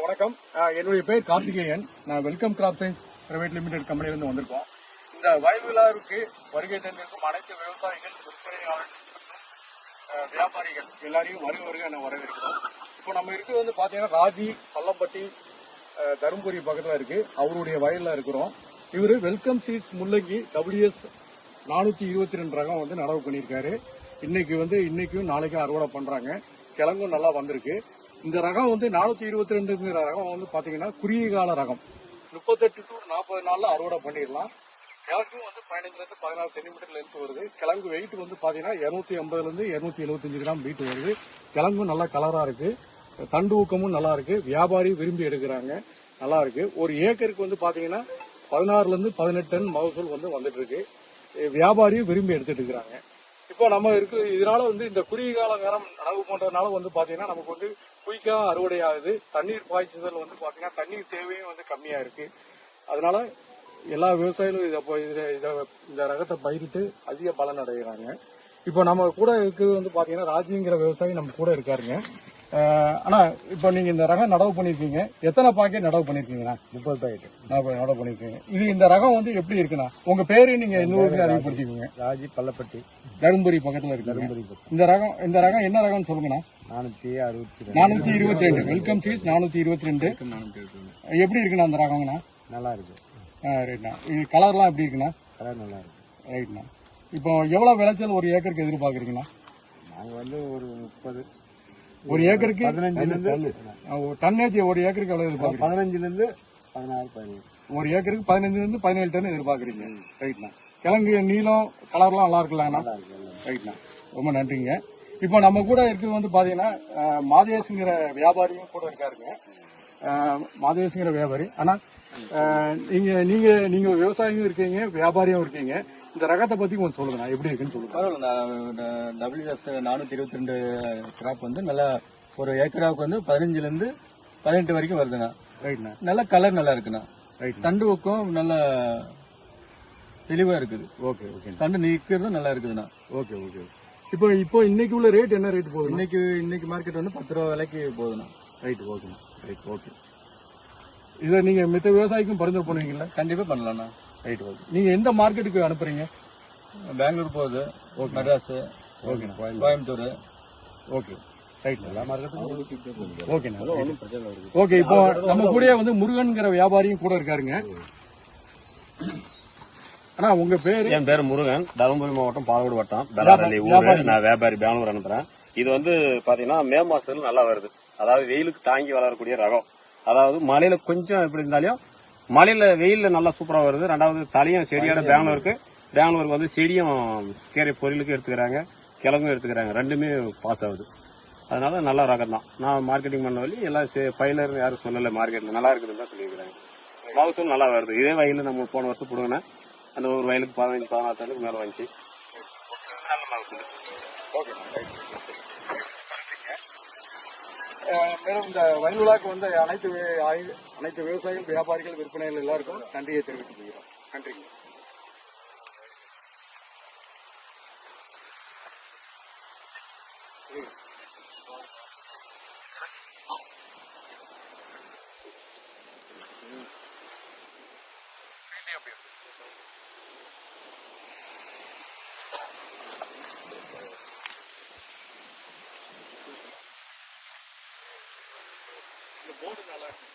வணக்கம். என்னுடைய பேர் கார்த்திகேயன். நான் welcome crop science private limited கம்பெனிலிருந்து வந்திருக்கோம். இந்த வயல் விழாவிற்கு வருகை தந்திருக்கும் அனைத்து விவசாயிகள், விற்பனையாளர்கள், வியாபாரிகள் எல்லாரையும் வருக என வரவேற்கிறோம். இப்போ நம்ம இருக்கிறது வந்து பாத்தீங்கன்னா ராஜி பள்ளப்பட்டி தருமபுரி பக்கத்துல இருக்கு. அவருடைய வயல்ல இருக்கிறோம். இவரு வெல்கம் சீட்ஸ் முள்ளங்கி WS 422 ரகம் வந்து நடவு பண்ணியிருக்காரு. இன்னைக்கும் நாளைக்கும் அறுவடை பண்றாங்க. கிழங்கும் நல்லா வந்திருக்கு. இந்த ரகம் வந்து 422 ரகம் வந்து பாத்தீங்கன்னா குறுகிய கால ரகம். 38 to 40 நாள்ல அறுவடை பண்ணிடலாம். கிழங்கும் வந்து 15 to 16 சென்டிமீட்டர் லென்த் வருது. கிழங்கு வெயிட் வந்து பாத்தீங்கன்னா 250 to 275 கிராம் வெயிட் வருது. கிழங்கும் நல்லா கலரா இருக்கு. தண்டு ஊக்கமும் நல்லா இருக்கு. வியாபாரி விரும்பி எடுக்கிறாங்க. நல்லா இருக்கு. ஒரு ஏக்கருக்கு வந்து பாத்தீங்கன்னா 16 to 18 டன் மகசூல் வந்து வந்துட்டு இருக்கு. வியாபாரியும் விரும்பி எடுத்துட்டு இருக்கிறாங்க. இப்போ நம்ம இருக்கு இதனால வந்து இந்த குறுகிய கால நேரம் நடவு பண்றதுனால வந்து பாத்தீங்கன்னா நமக்கு வந்து குயிக்கா அறுவடை ஆகுது. தண்ணீர் பாய்ச்சுதல் வந்து பாத்தீங்கன்னா தண்ணீர் தேவையும் வந்து கம்மியா இருக்கு. அதனால எல்லா விவசாயிகளும் இந்த ரகத்தை பயிரிட்டு அதிக பலன் அடைகிறாங்க. இப்போ நம்ம கூட இருக்கிறது வந்து பாத்தீங்கன்னா ராஜிங்கிற விவசாயி நம்ம கூட இருக்காருங்க. ஆனா இப்போ நீங்க இந்த ரகம் நடவு பண்ணிருக்கீங்க. எத்தனை பாக்கெட் நடவு பண்ணிருக்கீங்கண்ணா? 30 பாக்கெட் நடவு பண்ணிருக்கீங்க. இது இந்த ரகம் வந்து எப்படி இருக்குண்ணா? உங்க பேரு நீங்க எந்த ஊருக்கு அறிமுகப்படுத்திக்கீங்க? ராஜி பள்ளப்பட்டி தருமபுரி பக்கத்துல இருக்கு. தருமபுரி இந்த ரகம் என்ன ரகம்னு சொல்லுங்கண்ணா? 422 வெல்கம் சீஸ் 422. எப்படி இருக்குண்ணா அந்த ரகங்கண்ணா? நல்லா இருக்கு. ரைட்ண்ணா. இது கலர்லாம் எப்படி இருக்குண்ணா? கலர் நல்லா இருக்கு. ரைட்ண்ணா. இப்போ எவ்வளவு விளைச்சல் ஒரு ஏக்கருக்கு எதிர்பார்க்குறீங்கண்ணா? நாங்க வந்து ஒரு 30 ஒரு ஏக்கருக்கு 15 டன்னேஜ் ஒரு ஏக்கருக்கு எவ்வளவு எதிர்பார்க்குறீங்க? 15 16 17 ஒரு ஏக்கருக்கு 15 17 டன் எதிர்பார்க்குறீங்க. ரைட்ண்ணா. கிழங்கு நீளம் கலர்லாம் நல்லா இருக்குல்லாங்கண்ணா? ரைட்ண்ணா. ரொம்ப நன்றிங்க. இப்போ நம்ம கூட இருக்கிறது வந்து பாத்தீங்கன்னா மாதேஷ்ங்கிற வியாபாரியும் கூட இருக்காருங்க. மாதேஷ்ங்கிற வியாபாரி. ஆனா நீங்க விவசாயியும் இருக்கீங்க, வியாபாரியும் இருக்கீங்க. இந்த ரகத்தை பத்தி கொஞ்சம் சொல்லுங்க, எப்படி இருக்குன்னு சொல்லுங்க. பரவாயில்ல. WS 422 கிராப் வந்து நல்லா ஒரு ஏக்கராவுக்கு வந்து 15 to 18 வரைக்கும் வருதுண்ணா. ரைட்ண்ணா. நல்ல கலர் நல்லா இருக்குண்ணா. ரைட். தண்டு ஊக்கம் நல்ல தெளிவா இருக்குது. Okay okay. தண்டு நீக்கிறதும் நல்லா இருக்குதுண்ணா. Okay okay. இப்போ இன்னைக்கு உள்ள ரேட் என்ன ரேட் போகுது? இன்னைக்கு மார்க்கெட் வந்து 10 ரூபா விலைக்கு போகுதுண்ணா. ரைட். Okay right. ஓகே. இதை நீங்க மித்த விவசாயிக்கும் பரிந்துரை பண்ணுவீங்களா? கண்டிப்பா பண்ணலாம்ண்ணா. ரைட். ஓகே. நீங்க எந்த மார்க்கெட்டுக்கு அனுப்புறீங்க? பெங்களூர் போகுது, மெட்ராஸ், கோயம்புத்தூர். Okay right. எல்லா மார்க்கெட்டுக்கும் ஓகே. இப்போ நம்ம கூட வந்து முருகன்கிற வியாபாரியும் கூட இருக்காருங்க. ஆனா உங்க பேரு? என் பேரு முருகன். தருமபுரி மாவட்டம் பாலக்கோடு வட்டம் பெலாரலி ஊரு. நான் வியாபாரி பெங்களூர் அனுப்புறேன். இது வந்து பாத்தீங்கன்னா மே மாசத்துல நல்லா வருது. அதாவது வெயிலுக்கு தாங்கி வளரக்கூடிய ரகம். அதாவது மழையில கொஞ்சம் எப்படி இருந்தாலும் மழையில வெயில்ல நல்லா சூப்பரா வருது. ரெண்டாவது தலையும் செடியோட பெங்களூருக்கு வந்து செடியும் கீரை பொரியலுக்கு எடுத்துக்கிறாங்க, கிழங்கும் எடுத்துக்கிறாங்க. ரெண்டுமே பாஸ் ஆகுது. அதனால நல்ல ரகம் தான். நான் மார்க்கெட்டிங் பண்ண வழி எல்லாம் பயிலர் யாரும் சொல்லல, மார்க்கெட்ல நல்லா இருக்குதுன்னு தான் சொல்லியிருக்கிறாங்க. மகசூல் நல்லா வருது. இதே வயலில் நம்ம போன வருஷம் போடுங்கன்னா அந்த ஒரு வயலுக்கு 15 16 டன்னுக்கு மேல வந்துச்சு. நல்ல மகசூல். மேலும் இந்த வயல் விழாக்கு வந்து அனைத்து விவசாயிகள், வியாபாரிகள், விற்பனைகள் எல்லாருக்கும் நன்றியை தெரிவித்துக் கொள்கிறோம். நன்றிங்க. இந்த போர்டு நல்லா இருக்கு.